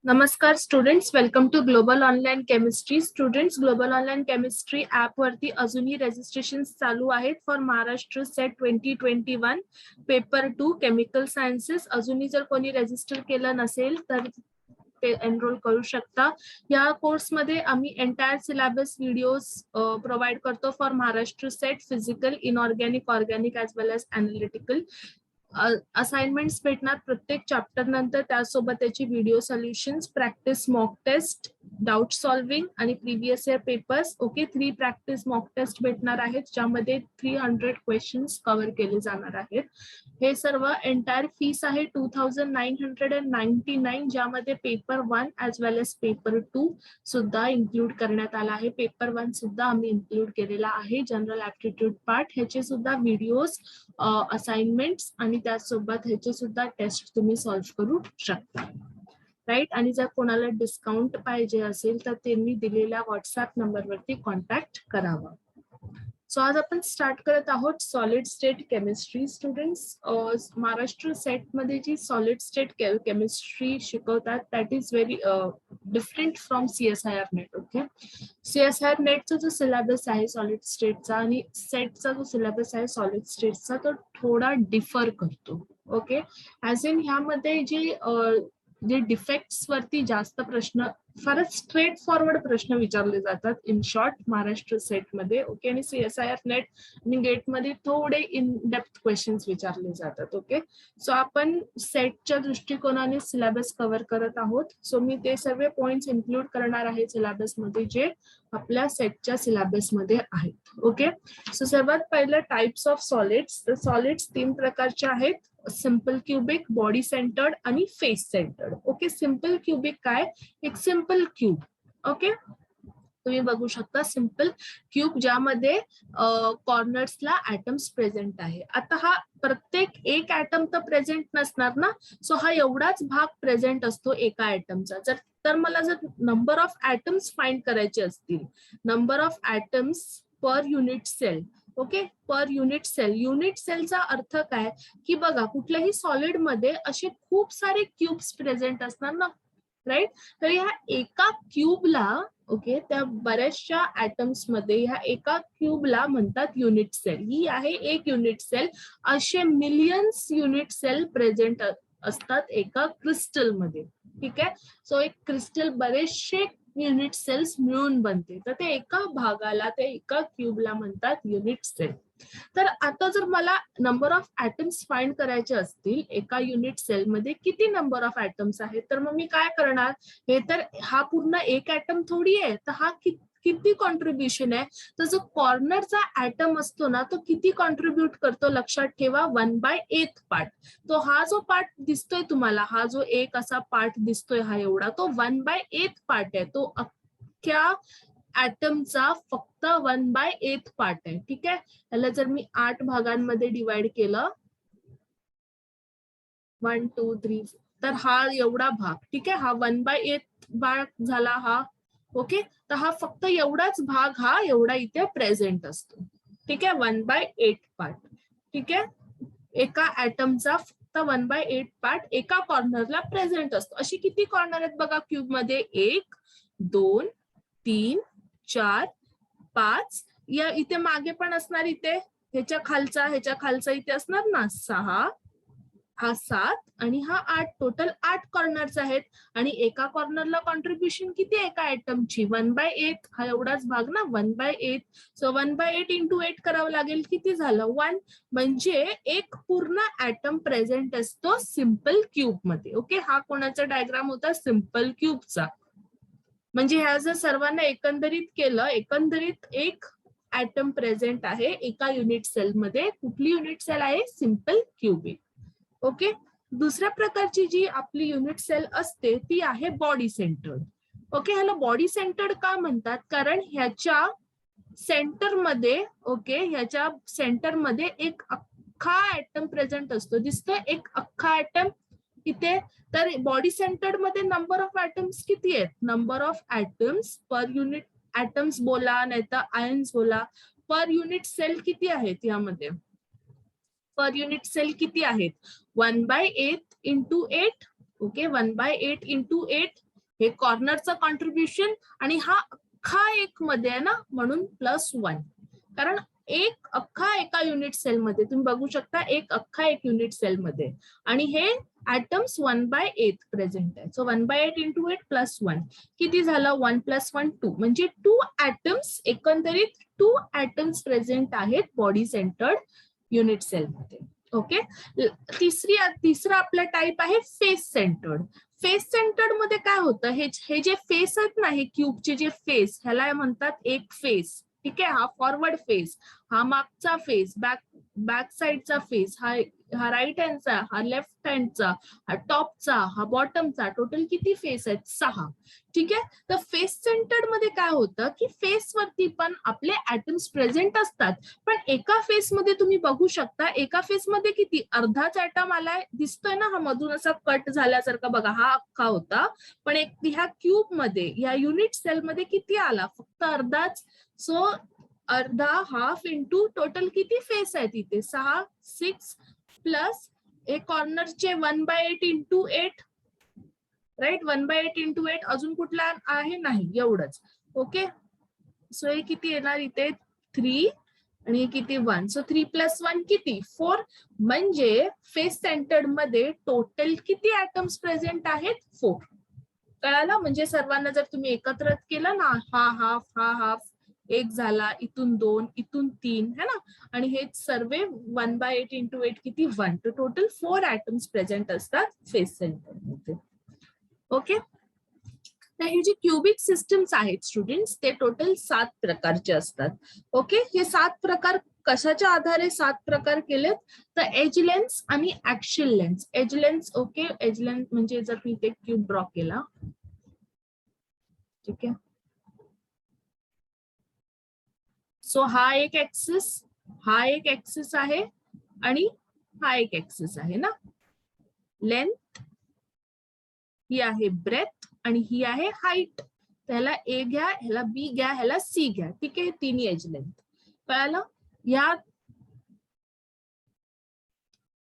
नमस्कार students, welcome to global online chemistry. Students, global online chemistry app वरती अजूनही registration चालू आहेत for Maharashtra SET 2021 paper 2 chemical sciences. अजूनही जर कोणी रजिस्टर केलं नसेल तर ते एनरोल करू शकता. या कोर्समध्ये आम्ही एंटायर सिलेबस व्हिडिओज प्रोव्हाइड करतो for Maharashtra SET physical, inorganic, organic as well as analytical. Assignments भेटणार प्रत्येक चॅप्टर नंतर, त्यासोबत त्याची video solutions, practice mock test, doubt solving आणि previous year papers. Okay, 3 practice mock test भेटणार आहेत ज्यामध्ये 300 क्वेश्चन्स कव्हर केले जाणार आहेत. हे सर्व एंटायर फीस आहे 2999, ज्यामध्ये paper 1 as well age paper 2 सुद्धा इन्क्लूड करण्यात आला आहे. पेपर 1 सुद्धा आम्ही इन्क्लूड केलेला आहे, जनरल ऍप्टिट्यूड पार्ट. ह्याचे सुद्धा व्हिडिओज, असाइनमेंट्स आणि त्यासोबत ह्याचे सुद्धा टेस्ट तुम्ही सॉल्व्ह करू शकता, राईट. आणि जर कोणाला डिस्काउंट पाहिजे असेल तर त्यांनी दिलेल्या व्हॉट्सअप नंबरवरती कॉन्टॅक्ट करावा. सो आज आपण स्टार्ट करत आहोत solid state chemistry. Students, Maharashtra set मध्ये जी सॉलिड स्टेट केमिस्ट्री शिकवतात that is very different from CSIR net. Okay, CSIR नेटचा जो सिलेबस आहे सॉलिड स्टेटचा आणि सेटचा जो सिलेबस आहे सॉलिड स्टेटचा तो थोडा डिफर करतो. ओके, ऍज इन ह्यामध्ये जे डिफेक्ट्स वरती जास्त प्रश्न, फारच स्ट्रेट फॉरवर्ड प्रश्न विचारले जातात इन शॉर्ट महाराष्ट्र सेट मध्ये. ओके, आणि CSIR नेट आणि गेट मध्ये थोडे इन डेप्थ क्वेश्चन्स विचारले जातात. ओके, सो आपण सेटच्या दृष्टिकोनाने सिलेबस कव्हर करत आहोत. सो मी ते सर्व पॉइंट्स इन्क्लूड करणार आहे सिलेबस मध्ये जे आपल्या सेटच्या सिलेबस मध्ये आहेत. ओके, सो सर्वात पहिलं टाइप्स ऑफ सॉलिड्स. तर सॉलिड्स 3 प्रकारचे आहेत: सिंपल क्युबिक, बॉडी सेंटर्ड आणि face centred. Okay, simple cubic काय? एक सिंपल क्यूब. ओके, तुम्ही बघू शकता सिंपल क्यूब ज्यामध्ये कॉर्नर्सला ऍटम्स प्रेझेंट आहे. आता हा प्रत्येक एक ऍटम तर प्रेझेंट नसणार ना, सो हा एवढाच भाग प्रेझेंट असतो एका ऍटमचा. तर मला जर नंबर ऑफ ऍटम्स फाइंड करायचे असतील, number of atoms per unit cell. Okay, per unit cell. Unit सेलचा अर्थ काय की बघा, कुठल्याही सॉलिड मध्ये असे खूप सारे क्यूब्स प्रेझेंट असणार ना, राईट. तर ह्या एका क्यूबला, ओके, त्या बऱ्याचशा ऍटम्स मध्ये ह्या एका क्यूबला म्हणतात युनिट सेल. ही आहे एक युनिट सेल. असे मिलियन्स युनिट सेल प्रेझेंट असतात एका क्रिस्टल मध्ये. ठीक आहे, सो एक क्रिस्टल बरेचसे युनिट सेल्स मिळून बनते, तर ते एका भागाला, ते एका क्यूबला म्हणतात युनिट सेल. तर आता जर मला नंबर ऑफ ऍटम्स फाइंड करायचे असतील एका युनिट सेल मध्ये, किती नंबर ऑफ ऍटम्स आहेत, तर मग मी काय करणार? हे तर हा पूर्ण एक ऍटम थोडी आहे, तर हा किती कॉन्ट्रीब्युशन आहे. तर जो कॉर्नरचा ऍटम असतो ना, तो किती कॉन्ट्रीब्युट करतो लक्षात ठेवा, 1/8 पार्ट. तो हा जो पार्ट दिसतोय तुम्हाला, हा जो एक असा पार्ट दिसतोय हा एवढा, तो 1/8 पार्ट आहे. तो अख्ख्या ऍटमचा फक्त 1/8 पार्ट आहे. ठीक आहे, याला जर मी 8 भागांमध्ये डिवाइड केलं, 1 2 3, तर हा एवढा भाग. ठीक आहे, हा 1/8 भाग झाला हा. ओके, तर हा फक्त एवढाच भाग हा एवढा इथे प्रेझेंट असतो. ठीक आहे, 1/8 पार्ट. ठीक आहे, एका ऍटमचा फक्त 1/8 पार्ट एका कॉर्नरला प्रेझेंट असतो. अशी किती कॉर्नर आहेत बघा क्यूब मध्ये? 1 2 3 4 5. या इथे मागे पण असणार, इथे ह्याच्या खालचा इथे असणार ना 6, हा 7 आणि हा 8. टोटल 8 कॉर्नर्स आहेत. आणि एका कॉर्नरला कॉन्ट्रीब्युशन किती आहे एका ऍटमची? 1/8. हा एवढाच भाग ना, 1/8. सो 1/8 इंटू 8 करावं लागेल. किती झालं? 1. म्हणजे एक पूर्ण ऍटम प्रेझेंट असतो सिंपल क्यूब मध्ये. ओके, हा कोणाचा डायग्राम होता? सिंपल क्यूबचा. म्हणजे ह्या जर सर्वांना एकंदरीत केलं, एकंदरीत एक ऍटम प्रेझेंट आहे एका युनिट सेल मध्ये. कुठली युनिट सेल आहे? Simple cubic. ओके, दुसऱ्या प्रकारची जी आपली युनिट सेल असते ती आहे बॉडी सेंटर्ड. ओके, ह्याला बॉडी सेंटर्ड का म्हणतात? कारण ह्याच्या सेंटरमध्ये, ओके, ह्याच्या सेंटरमध्ये एक अख्खा ऍटम प्रेझेंट असतो. दिसतोय एक अख्खा ऍटम इथे. तर बॉडी सेंटर्ड मध्ये नंबर ऑफ ऍटम्स किती आहेत? Number of atoms per unit, atoms बोला नाही तर आयन्स बोला, पर युनिट सेल किती आहेत यामध्ये? पर युनिट सेल किती आहेत? 1/8 इंटू 8. ओके, 1/8 इंटू 8 हे कॉर्नरचं कॉन्ट्रीब्युशन आणि हा अख्खा एक मध्ये आहे ना, म्हणून +1. कारण एक अख्खा एका युनिट सेल मध्ये तुम्ही बघू शकता, एक अख्खा एक युनिट सेल मध्ये, आणि हे atoms 1/8 प्रेझेंट आहे. सो 1/8 into 8 +1 किती झालं? 1 + 1 2, म्हणजे 2 atoms, एकंदरीत 2 atoms प्रेझेंट आहेत बॉडी सेंटर्ड युनिट सेल मध्ये. ओके. तिसरा आपला टाइप आहे फेस सेंटर्ड. फेस सेंटर्ड मध्ये काय होतं, हे जे फेस आहेत ना, हे क्यूबचे जे फेस, ह्याला म्हणतात एक फेस. ठीक आहे. हा फॉरवर्ड फेस, हा मागचा फेस, बॅक साइडचा फेस, हा राईट हँडचा, हा लेफ्ट हँडचा, हा टॉपचा, हा बॉटमचा. टोटल किती फेस आहेत? 6. ठीक आहे. तर फेस सेंटर्ड मध्ये काय होतं की फेस वरती पण आपले ऍटम्स प्रेझेंट असतात, पण एका फेस मध्ये तुम्ही बघू शकता, एका फेस मध्ये किती? अर्धाच ऍटम आलाय, दिसतोय ना, हा मधून असा कट झाल्यासारखा. बघा, हा अख्खा होता, पण एक ह्या क्यूब मध्ये, ह्या युनिट सेल मध्ये किती आला? फक्त अर्धाच. सो अर्धा, हाफ इंटू टोटल किती फेस आहेत इथे? 6, 6 प्लस एक कॉर्नरचे 1/8 into 8, राईट. 1/8 into 8. अजून कुठला आहे? नाही, एवढंच. ओके. सो हे किती येणार इथे? 3 आणि किती? 1. सो 3 + 1 किती? 4. म्हणजे फेस सेंटर्ड मध्ये टोटल किती ऍटम्स प्रेझेंट आहेत? 4. कळालं? म्हणजे सर्वांना जर तुम्ही एकत्र केलं ना, हा हाफ एक झाला, इथून 2, इथून 3, है ना, आणि हे सर्व 1/8 into 8 किती? 1. तर टोटल 4 ऍटम्स प्रेझेंट असतात फेस सेंटर्ड मध्ये. ओके. तर हे जे क्युबिक सिस्टम्स आहेत स्टुडंट्स, ते टोटल 7 प्रकारचे असतात. ओके. हे 7 प्रकार कशाच्या आधारे 7 प्रकार केलेत? तर एज लेन्स आणि axial length. Edge length, okay, edge length म्हणजे जर मी इथे क्यूब ड्रॉ केला, ठीक आहे. सो हा एक ऍक्सिस, हा एक ऍक्सिस आहे, आणि हा एक ऍक्सिस आहे ना. लेंथ ही आहे ब्रेथ, आणि ही आहे हाईट. त्याला ए घ्या, ह्याला बी घ्या, ह्याला सी घ्या. ठीक आहे. तिन्ही एज लेंथ. कळालं? या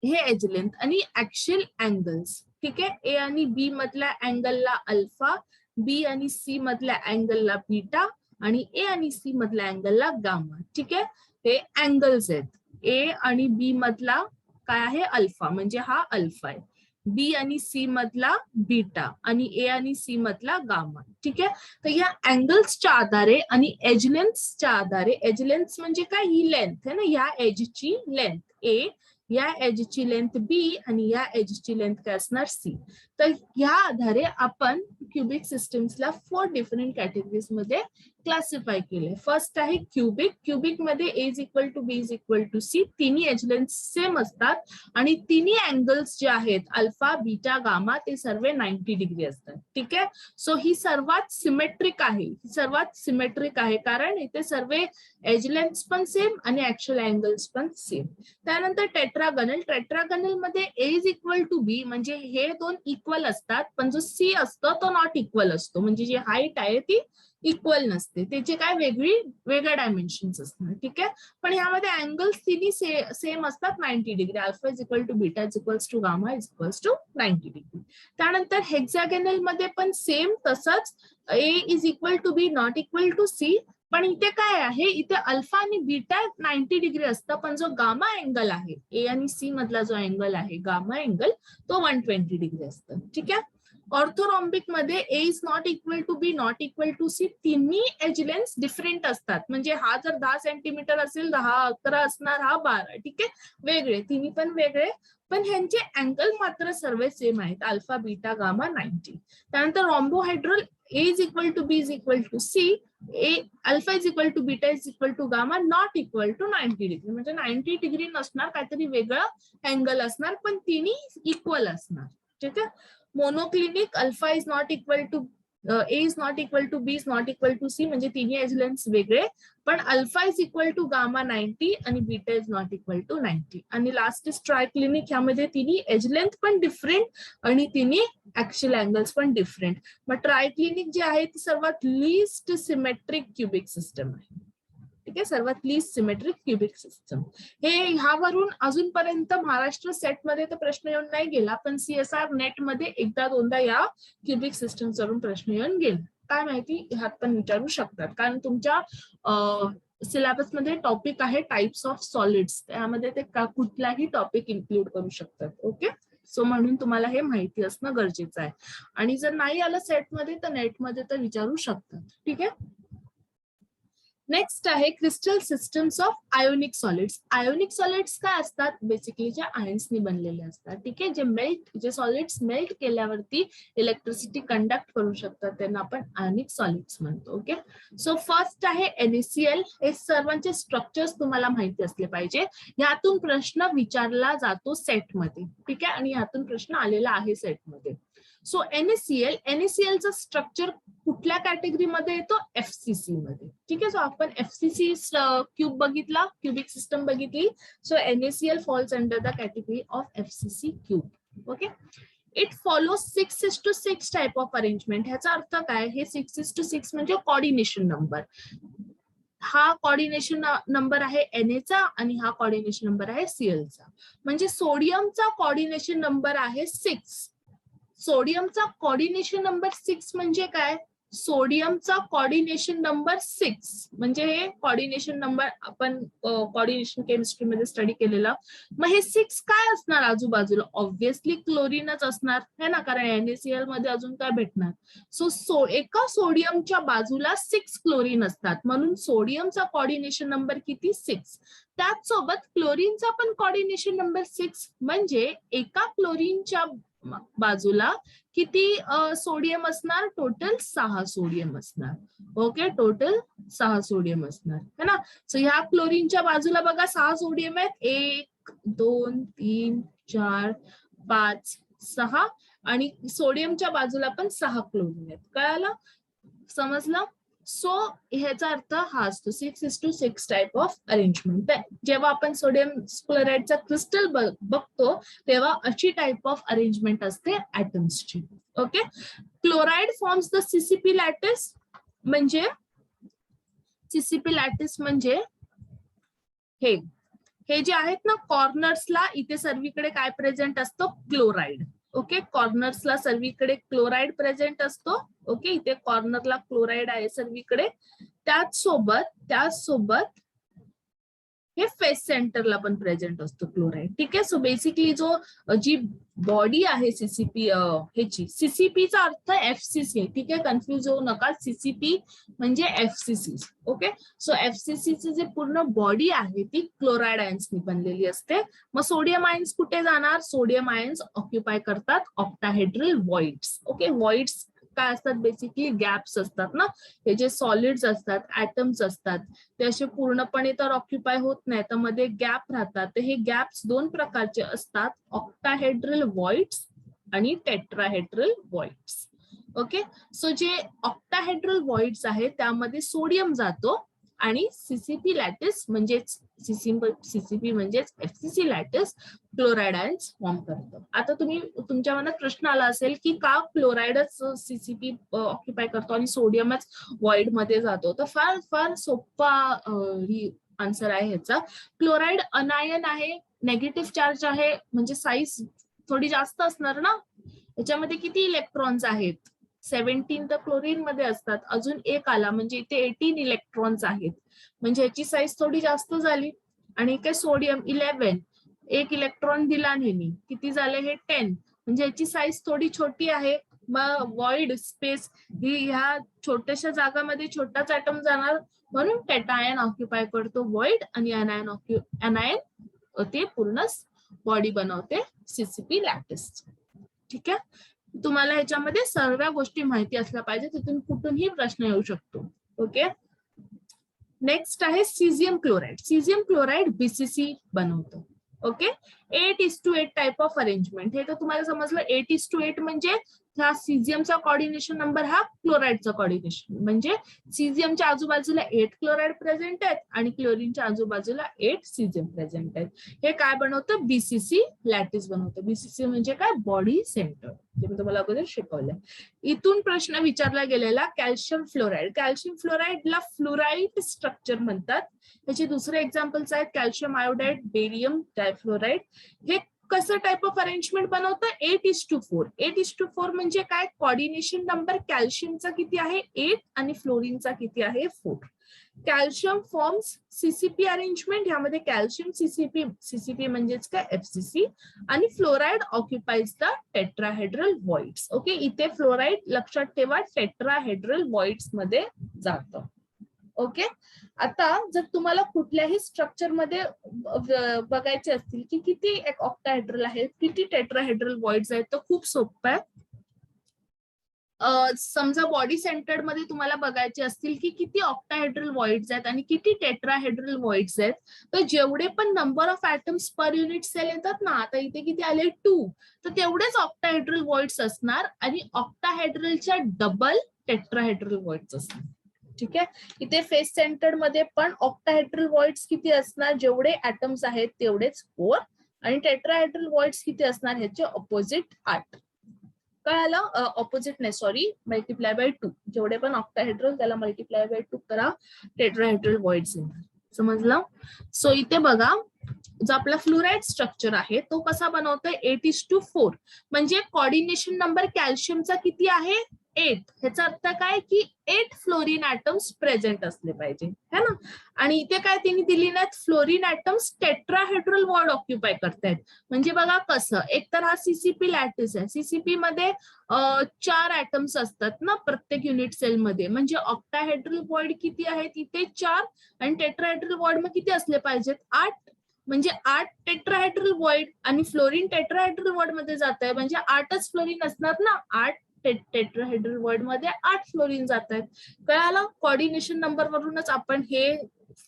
हे एज लेंथ आणि ऍक्सियल अँगल्स. ठीक आहे. ए आणि बी मधल्या अँगलला अल्फा, बी आणि सी मधल्या अँगलला बीटा, आणि ए आणि सी मधल्या अँगलला गामा. ठीक आहे. हे अँगल्स आहेत. ए आणि बी मधला काय आहे? अल्फा, म्हणजे हा अल्फा आहे. बी आणि सी मधला बीटा, आणि ए आणि सी मधला गामा. ठीक आहे. तर या अँगल्सच्या आधारे आणि एज लेन्थच्या आधारे, एज लेन्थ म्हणजे काय? ही लेंथ आहे ना, या एजची लेंथ ए, या एजची लेंथ बी, आणि या एजची लेंथ काय असणार? सी. तर ह्या आधारे आपण क्युबिक सिस्टम्सला 4 डिफरंट कॅटेगरीज मध्ये क्लासिफाय केले. फर्स्ट आहे क्युबिक. क्युबिक मध्ये A is equal to B is equal to C. तिन्ही एज लेंथ सेम असतात, आणि तिन्ही अँगल्स जे आहेत अल्फा, बीटा, गामा, ते सर्व 90 डिग्री असतात. ठीक आहे. सो ही सर्वात सिमेट्रिक आहे, कारण इथे सर्व एज लेंथ पण सेम आणि ऍक्च्युअल अँगल्स पण सेम. त्यानंतर टेट्रागनल. टेट्रागनल मध्ये ए इज इक्वल टू बी, म्हणजे हे दोन इक्वल असतात, पण जो सी असतो तो नॉट इक्वल असतो, म्हणजे जी हाईट आहे ती इक्वल नसते, त्याचे काय वेगळ्या डायमेन्शन्स असतात. ठीक आहे. पण यामध्ये अँगल्स तिन्ही सेम असतात, 90 degree. Alpha is equal to beta is equals to gamma is equals to 90 degree. त्यानंतर हेक्सागोनल मध्ये पण सेम तसंच, A is equal to B not equal to C, पण इथे काय आहे? इथे अल्फा आणि बीटा 90 डिग्री असतं, पण जो गामा अँगल आहे, ए आणि सी मधला जो अँगल आहे गामा अँगल, तो 120 डिग्री असतं. ठीक आहे. ऑर्थोरॉम्बिक मध्ये A is not equal to B not equal to C, तिन्ही एज लेन्थ डिफरंट असतात. म्हणजे हा जर 10 सेंटीमीटर असेल, 10, 11 असणार, हा 12. ठीक आहे. वेगळे, तिन्ही पण वेगळे, पण ह्यांचे अँगल मात्र सर्व सेम आहेत, अल्फा, बीटा, गामा 90. त्यानंतर rhombohedral, A is equal to B is equal to C, alpha is equal to beta is equal to gamma not equal to 90 degree, म्हणजे 90 डिग्री नसणार, काहीतरी वेगळं अँगल असणार, पण तिन्ही इक्वल असणार. ठीक आहे. Monoclinic, alpha is not equal to A is not equal to B is not equal to C, म्हणजे तिन्ही एज लेंथ वेगळे, पण alpha is equal to gamma 90 आणि beta is not equal to 90. आणि लास्ट इज ट्रायक्लिनिक, ह्यामध्ये तिन्ही edge length पण different आणि तिन्ही ऍक्च्युअल अँगल्स पण डिफरंट. मग ट्रायक्लिनिक जे आहे ती सर्वात लिस्ट सिमेट्रिक क्युबिक सिस्टम आहे. ठीक आहे, सर्वात लीस्ट सिमेट्रिक क्युबिक सिस्टम. हे ह्यावरून अजूनपर्यंत महाराष्ट्र सेट मध्ये तर प्रश्न येऊन नाही गेला, पण CSR नेट मध्ये एकदा दोनदा या क्युबिक सिस्टम वरून प्रश्न येऊन गेला. काय माहिती ह्यात पण विचारू शकतात, कारण तुमच्या सिलेबस मध्ये टॉपिक आहे टाइप्स ऑफ सॉलिड्स, त्यामध्ये ते कुठलाही टॉपिक इन्क्लूड करू शकतात. ओके, सो म्हणून तुम्हाला हे माहिती असणं गरजेचं आहे. आणि जर नाही आलं सेटमध्ये तर नेटमध्ये तर विचारू शकतात. ठीक आहे. नेक्स्ट आहे crystal systems of ionic solids. Ionic solids काय असतात? बेसिकली जे आयन्सनी बनलेले असतात. ठीक आहे, जे सॉलिड्स मेल्ट केल्यावरती इलेक्ट्रिसिटी कंडक्ट करू शकतात त्यांना आपण आयोनिक सॉलिड्स म्हणतो. ओके, सो फर्स्ट आहे NaCl. हे सर्वांचे स्ट्रक्चर्स तुम्हाला माहिती असले पाहिजे. यातून प्रश्न विचारला जातो सेटमध्ये. ठीक आहे, आणि यातून प्रश्न आलेला आहे सेटमध्ये. सो NaCl चं स्ट्रक्चर कुठल्या कॅटेगरीमध्ये येतो? FCC मध्ये. ठीक आहे, सो आपण FCC क्यूब बघितला, क्युबिक सिस्टम बघितली. So NaCl falls under the category of FCC cube. Okay, it follows 6:6 type of arrangement. ह्याचा अर्थ काय? हे 6:6 म्हणजे कॉर्डिनेशन नंबर. हा कॉर्डिनेशन नंबर आहे Na चा आणि हा कॉर्डिनेशन नंबर आहे Cl चा. म्हणजे सोडियमचा कॉर्डिनेशन नंबर आहे 6. सोडियमचा कॉर्डिनेशन नंबर 6 म्हणजे काय? सोडियमचा कॉर्डिनेशन नंबर 6 म्हणजे हे कॉर्डिनेशन नंबर आपण कॉर्डिनेशन केमिस्ट्री मध्ये स्टडी केलेला. मग हे 6 काय असणार आजूबाजूला? ऑब्व्हियसली क्लोरीनच असणार है ना, कारण NaCl मध्ये अजून काय भेटणार? सो एका सोडियमच्या बाजूला 6 क्लोरीन असतात, म्हणून सोडियमचा कॉर्डिनेशन नंबर किती? 6. त्याचसोबत क्लोरीनचा पण कॉर्डिनेशन नंबर 6 म्हणजे एका क्लोरीनच्या बाजूला किती सोडियम असणार? टोटल 6 सोडियम असणार. ओके, टोटल 6 सोडियम असणार है ना. सो ह्या क्लोरीनच्या बाजूला बघा 6 सोडियम आहेत. 1 2 3 4 5 6 आणि सोडियमच्या बाजूला पण 6 क्लोरीन आहेत. कळालं? समजलं? सो ह्याचा अर्थ हा असतो 6:6 टाइप ऑफ अरेंजमेंट. जेव्हा आपण सोडियम क्लोराइडचा क्रिस्टल बघतो तेव्हा अशी टाइप ऑफ अरेंजमेंट असते ऍटम्सची. Okay, chloride forms the CCP lattice. म्हणजे CCP लॅटिस म्हणजे हे जे आहेत ना कॉर्नर्सला, इथे सर्वीकडे काय प्रेझेंट असतो? क्लोराइड. ओके, कॉर्नर्सला सर्वीकडे क्लोराइड प्रेझेंट असतो. ओके, इथे कॉर्नरला क्लोराइड आहे सर्वीकडे. त्याचसोबत हे फेस सेंटरला पण प्रेझेंट असतो क्लोराइड. ठीक आहे, सो बेसिकली जी बॉडी आहे CCP ह्याची, CCPचा अर्थ FCC. ठीक आहे, कन्फ्युज होऊ नका. CCP म्हणजे FCC. ओके, सो FCCची जे पूर्ण बॉडी आहे ती क्लोराइड आयन्सनी बनलेली असते. मग सोडियम आयन्स कुठे जाणार? सोडियम आयन्स ऑक्युपाय करतात ऑक्टाहेड्रल व्हॉइड्स. ओके, व्हॉइड्स काय असतात? बेसिकली गॅप्स असतात ना. हे जे सॉलिड्स असतात, ऍटम्स असतात, ते असे पूर्णपणे तर ऑक्युपाय होत नाही, तर मध्ये गॅप राहतात. तर हे गॅप्स 2 प्रकारचे असतात, ऑक्टाहेड्रल व्हॉइड्स आणि टेट्राहेड्रल व्हॉइड्स. ओके, सो जे ऑक्टाहेड्रल व्हॉइड्स आहे त्यामध्ये सोडियम जातो आणि CCP लॅटिस म्हणजेच CCP म्हणजेच FCC lattice chloride ions form करतो. आता तुमच्या मनात प्रश्न आला असेल की का क्लोराइडच CCP ऑक्युपाय करतो आणि सोडियमच व्हॉइड मध्ये जातो? तर फार सोपा आन्सर आहे ह्याचा. क्लोराइड अनायन आहे, नेगेटिव्ह चार्ज आहे, म्हणजे साईज थोडी जास्त असणार ना. याच्यामध्ये किती इलेक्ट्रॉन्स आहेत? 17 तर क्लोरीन मध्ये असतात, अजून एक आला म्हणजे इथे 18 इलेक्ट्रॉन्स आहेत, म्हणजे याची साईज थोडी जास्त झाली. आणि काय सोडियम 11, 1 इलेक्ट्रॉन दिला नेहमी, किती झाले? हे 10, म्हणजे याची साईज थोडी छोटी आहे. मग व्हॉइड स्पेस ही ह्या छोट्याशा जागामध्ये छोटाच ऍटम जाणार, म्हणून कॅटायन ऑक्युपाय करतो व्हॉइड आणि अनायन ते पूर्ण बॉडी बनवते CCP लॅटिस. ठीक आहे, तुम्हाला ह्याच्यामध्ये सर्व गोष्टी माहिती असल्या पाहिजे, तिथून कुठूनही प्रश्न येऊ शकतो. ओके, नेक्स्ट आहे caesium chloride. Caesium chloride BCC बनवतो. Okay, 8:8 type of arrangement. हे तर तुम्हाला समजलं. 8:8 म्हणजे हा सिझियमचा कॉर्डिनेशन नंबर हा क्लोराईडचा कॉर्डिनेशन, म्हणजे सिझियमच्या आजूबाजूला 8 क्लोराईड प्रेझेंट आहेत आणि क्लोरीनच्या आजूबाजूला 8 सिझियम प्रेझेंट आहेत. हे काय बनवतं, बीसीसी लॅटिस बनवतं. बीसीसी म्हणजे काय, बॉडी सेंटर, जे मी तुम्हाला अगोदर शिकवलंय. इथून प्रश्न विचारला गेलेला कॅल्शियम फ्लोराईड. कॅल्शियम फ्लोराईडला फ्लोराईड स्ट्रक्चर म्हणतात. त्याचे दुसरे एक्झाम्पल्स आहेत कॅल्शियम आयोडाइड, बेरियम डायफ्लोराईड. हे कसं टाइप ऑफ अरेंजमेंट बनवतं, 8:4. 8:4 म्हणजे काय, कॉर्डिनेशन नंबर कॅल्शियमचा किती आहे 8 आणि फ्लोरीनचा किती आहे 4. कॅल्शियम फॉर्म्स सीसीपी अरेंजमेंट, ह्यामध्ये कॅल्शियम सीसीपी, सीसीपी म्हणजेच काय एफसीसी, आणि fluoride occupies the tetrahedral voids. Okay, इथे फ्लोराईड लक्षात ठेवा टेट्राहेड्रल वॉइड्स मध्ये जातं. ओके, आता जर तुम्हाला कुठल्याही स्ट्रक्चर मध्ये बघायचे असतील की किती एक ऑक्टाहेड्रल आहेत, किती टेट्राहेड्रल वॉइड्स आहेत, तर खूप सोपं आहे. समजा बॉडी सेंटर्ड मध्ये तुम्हाला बघायचे असतील की किती ऑक्टाहेड्रल वॉइड्स आहेत आणि किती टेट्राहेड्रल वॉइड्स आहेत, तर जेवढे पण number of atoms per unit cell येतात ना, आता इथे किती आले 2, तर तेवढेच ऑक्टाहेड्रल वॉइड्स असणार आणि ऑक्टाहेड्रलच्या डबल टेट्राहेड्रल वॉइड्स असणार. ठीक आहे, इथे फेस सेंटर्ड मध्ये पण ऑक्टाहेड्रल वॉइड्स किती असणार, जेवढे ऍटम्स आहेत तेवढेच 4, आणि टेट्राहेड्रल वॉइड्स किती असणार, ह्याचे ऑपोजिट 8. काय आलं, ऑपोजिट नाही सॉरी, मल्टिप्लाय बाय 2. जेवढे पण ऑक्टाहेड्रल त्याला मल्टिप्लाय बाय 2 करा, टेट्राहेड्रल वॉइड्स येणार. समजलं. सो इथे बघा, जो आपला फ्लोराईड स्ट्रक्चर आहे तो कसा बनवतोय, 8:4. म्हणजे कॉर्डिनेशन नंबर कॅल्शियमचा किती आहे 8. ह्याचा अर्थ काय की 8 फ्लोरीन ऍटम्स प्रेझेंट असले पाहिजे, है ना. आणि इथे काय त्यांनी दिली नाहीत, fluorine atoms tetrahedral void occupy करतायत. म्हणजे बघा कसं, एक तर हा सीसीपी लॅटिस आहे, सीसीपी मध्ये 4 ऍटम्स असतात ना प्रत्येक युनिट सेल मध्ये, म्हणजे ऑक्टाहेड्रल वॉर्ड किती आहेत इथे 4, आणि टेट्राहेड्रल वॉर्ड मग किती असले पाहिजेत 8. म्हणजे 8 टेट्राहेड्रल वॉइड, आणि फ्लोरीन टेट्राहेड्रल वॉर्ड मध्ये जात आहे, म्हणजे 8च फ्लोरीन असणार ना, 8 टेट्राहेड्रल वॉर्ड मध्ये 8 फ्लोरीन जात आहेत. कळालं, कॉर्डिनेशन नंबर वरूनच आपण हे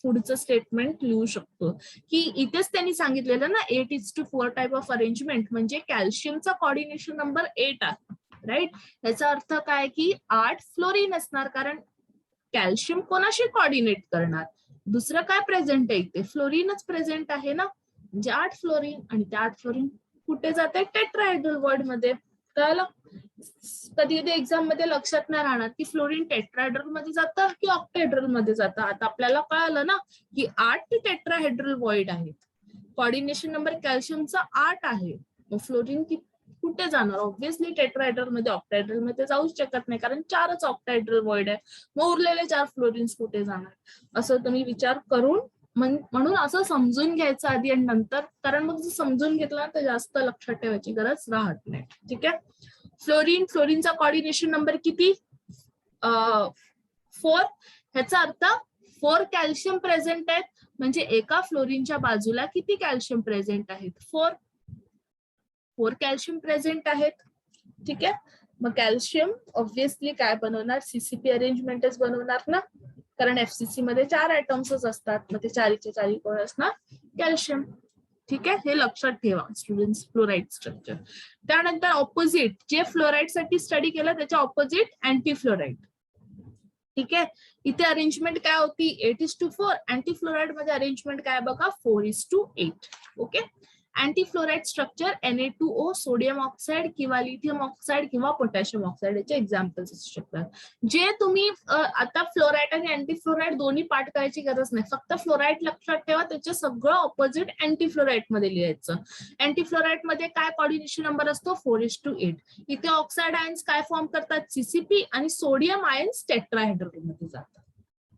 पुढचं स्टेटमेंट लिहू शकतो की इथेच त्यांनी सांगितलेलं ना 8:4 टाइप ऑफ अरेंजमेंट, म्हणजे कॅल्शियमचा कॉर्डिनेशन नंबर 8 आहे, राईट. याचा अर्थ काय की 8 फ्लोरीन असणार, कारण कॅल्शियम कोणाशी कॉर्डिनेट करणार, दुसरं काय प्रेझेंट आहे इथे, फ्लोरीनच प्रेझेंट आहे ना, म्हणजे 8 फ्लोरीन, आणि त्या 8 फ्लोरीन कुठे जात आहे, टेट्राहेड्रल वॉर्ड मध्ये. कळलं. कधी कधी एक्झाम मध्ये लक्षात नाही राहणार की फ्लोरीन टेट्राहेड्रल मध्ये जातं की ऑक्टाहेड्रल मध्ये जातं. आता आपल्याला कळालं ना की 8 टेट्राहेड्रल वॉइड आहेत, कॉर्डिनेशन नंबर कॅल्शियमचा 8 आहे, मग फ्लोरीन कुठे जाणार, ऑब्व्हियसली टेट्राहेड्रल मध्ये, ऑक्टाहेड्रल मध्ये जाऊच शकत नाही, कारण 4च ऑक्टाहेड्रल वॉइड आहे, मग उरलेले 4 फ्लोरीन्स कुठे जाणार, असं तुम्ही विचार करून म्हणून असं समजून घ्यायचं आधी आणि नंतर, कारण मग जर समजून घेतलं तर जास्त लक्षात ठेवायची गरज राहत नाही. ठीक आहे. फ्लोरीनचा कॉर्डिनेशन नंबर किती 4. ह्याचा अर्थ 4 कॅल्शियम प्रेझेंट आहेत, म्हणजे एका फ्लोरीनच्या बाजूला किती कॅल्शियम प्रेझेंट आहेत 4 कॅल्शियम प्रेझेंट आहेत. ठीक आहे, मग कॅल्शियम ऑब्व्हियसली काय बनवणार, सीसीपी अरेंजमेंटच बनवणार ना, कारण एफसीसी मध्ये 4 ऍटम्सच असतात, मग ते 4चे 4 कोण असणार, कॅल्शियम. ठीक आहे, हे लक्षात ठेवा स्टुडंट्स, फ्लोराईड स्ट्रक्चर. त्यानंतर ऑपोजिट, जे फ्लोराईड साठी स्टडी केलं त्याच्या ऑपोजिट अँटी फ्लोराईड. ठीक आहे, इथे अरेंजमेंट काय होती 8:4, अँटी फ्लोराईड मध्ये अरेंजमेंट काय बघा 4:8. Okay, anti fluoride structure Na2O, sodium oxide किंवा लिथियम ऑक्साईड किंवा पोटॅशियम ऑक्साईड याचे एक्झाम्पल्स असू शकतात. जे तुम्ही आता फ्लोराईड आणि अँटी फ्लोराईड दोन्ही पाठ करायची गरज नाही, फक्त फ्लोराईड लक्षात ठेवा, त्याचे सगळं ऑपोजिट अँटी फ्लोराईड मध्ये लिहायचं. अँटी फ्लोराईड मध्ये काय कॉर्डिनेशन नंबर असतो 4:8. इथे ऑक्साईड आयन्स काय फॉर्म करतात सीसीपी, आणि सोडियम आयन्स टेट्राहेड्रल मध्ये जातात.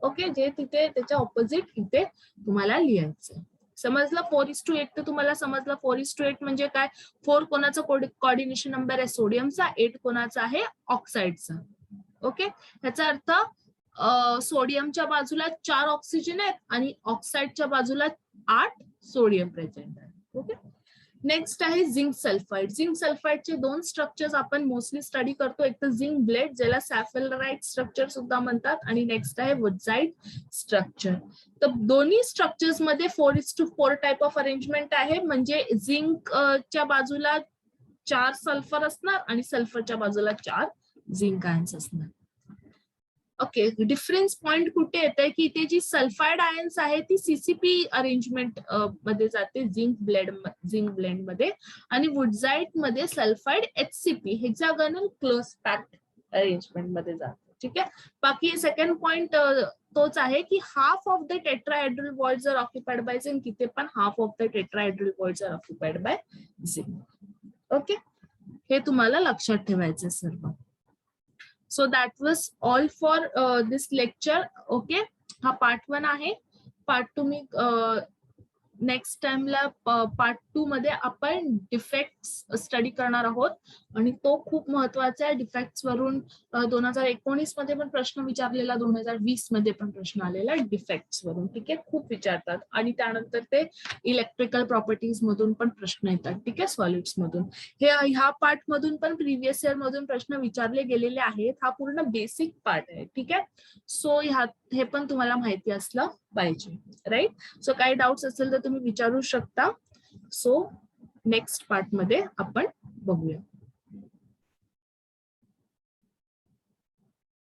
ओके, जे तिथे त्याच्या ऑपोजिट इथे तुम्हाला लिहायचं. समजलं 4:8 तर तुम्हाला समजलं 4:8 म्हणजे काय, 4 कोणाचा कॉर्डिनेशन नंबर आहे सोडियमचा, 8 कोणाचा आहे ऑक्साईडचा. ओके, ह्याचा अर्थ सोडियमच्या बाजूला 4 ऑक्सिजन आहेत आणि ऑक्साईडच्या बाजूला 8 सोडियम प्रेझेंट आहे. ओके, नेक्स्ट आहे झिंक सल्फाइड. झिंक सल्फाइडचे 2 स्ट्रक्चर्स आपण मोस्टली स्टडी करतो, एक तर झिंक ब्लेड ज्याला सॅफेलराइट स्ट्रक्चर सुद्धा म्हणतात, आणि नेक्स्ट आहे वुडझाईड स्ट्रक्चर. तर दोन्ही स्ट्रक्चर्स मध्ये 4:4 टाइप ऑफ अरेंजमेंट आहे, म्हणजे झिंक च्या बाजूला 4 सल्फर असणार आणि सल्फरच्या बाजूला 4 झिंक आयन्स असणार. ओके, डिफरन्स पॉइंट कुठे येते की इथे जी सल्फाइड आयन्स आहे ती सीसीपी अरेंजमेंट मध्ये जाते झिंक ब्लेंड मध्ये, आणि वुडझाईट मध्ये sulphide HCP hexagonal close packed arrangement मध्ये जाते. ठीक आहे. बाकी सेकंड पॉइंट तोच आहे की half of the tetrahedral voids are occupied by zinc, इथे पण half of the tetrahedral voids are occupied by zinc. Okay, हे तुम्हाला लक्षात ठेवायचं सर्व. So that was all for this lecture. Okay, हा part 1 आहे. part 2 मी नेक्स्ट टाइमला पार्ट 2 मध्ये आपण डिफेक्ट्स स्टडी करणार आहोत, आणि तो खूप महत्वाचा आहे. डिफेक्ट्स वरून 2019 मध्ये पण प्रश्न विचारलेला, 2020 मध्ये पण प्रश्न आलेला डिफेक्ट्स वरून. ठीक आहे, खूप विचारतात. आणि त्यानंतर ते इलेक्ट्रिकल प्रॉपर्टीज मधून पण प्रश्न येतात. ठीक आहे, सॉलिड्स मधून. ह्या पार्ट मधून पण प्रिव्हियस इयर मधून प्रश्न विचारले गेलेले आहेत. हा पूर्ण बेसिक पार्ट आहे. ठीक आहे, सो हे पण तुम्हाला माहिती असलं पाहिजे, राईट. सो काही डाऊट्स असेल तर तुम्ही विचारू शकता. सो नेक्स्ट पार्ट मध्ये आपण बघूया.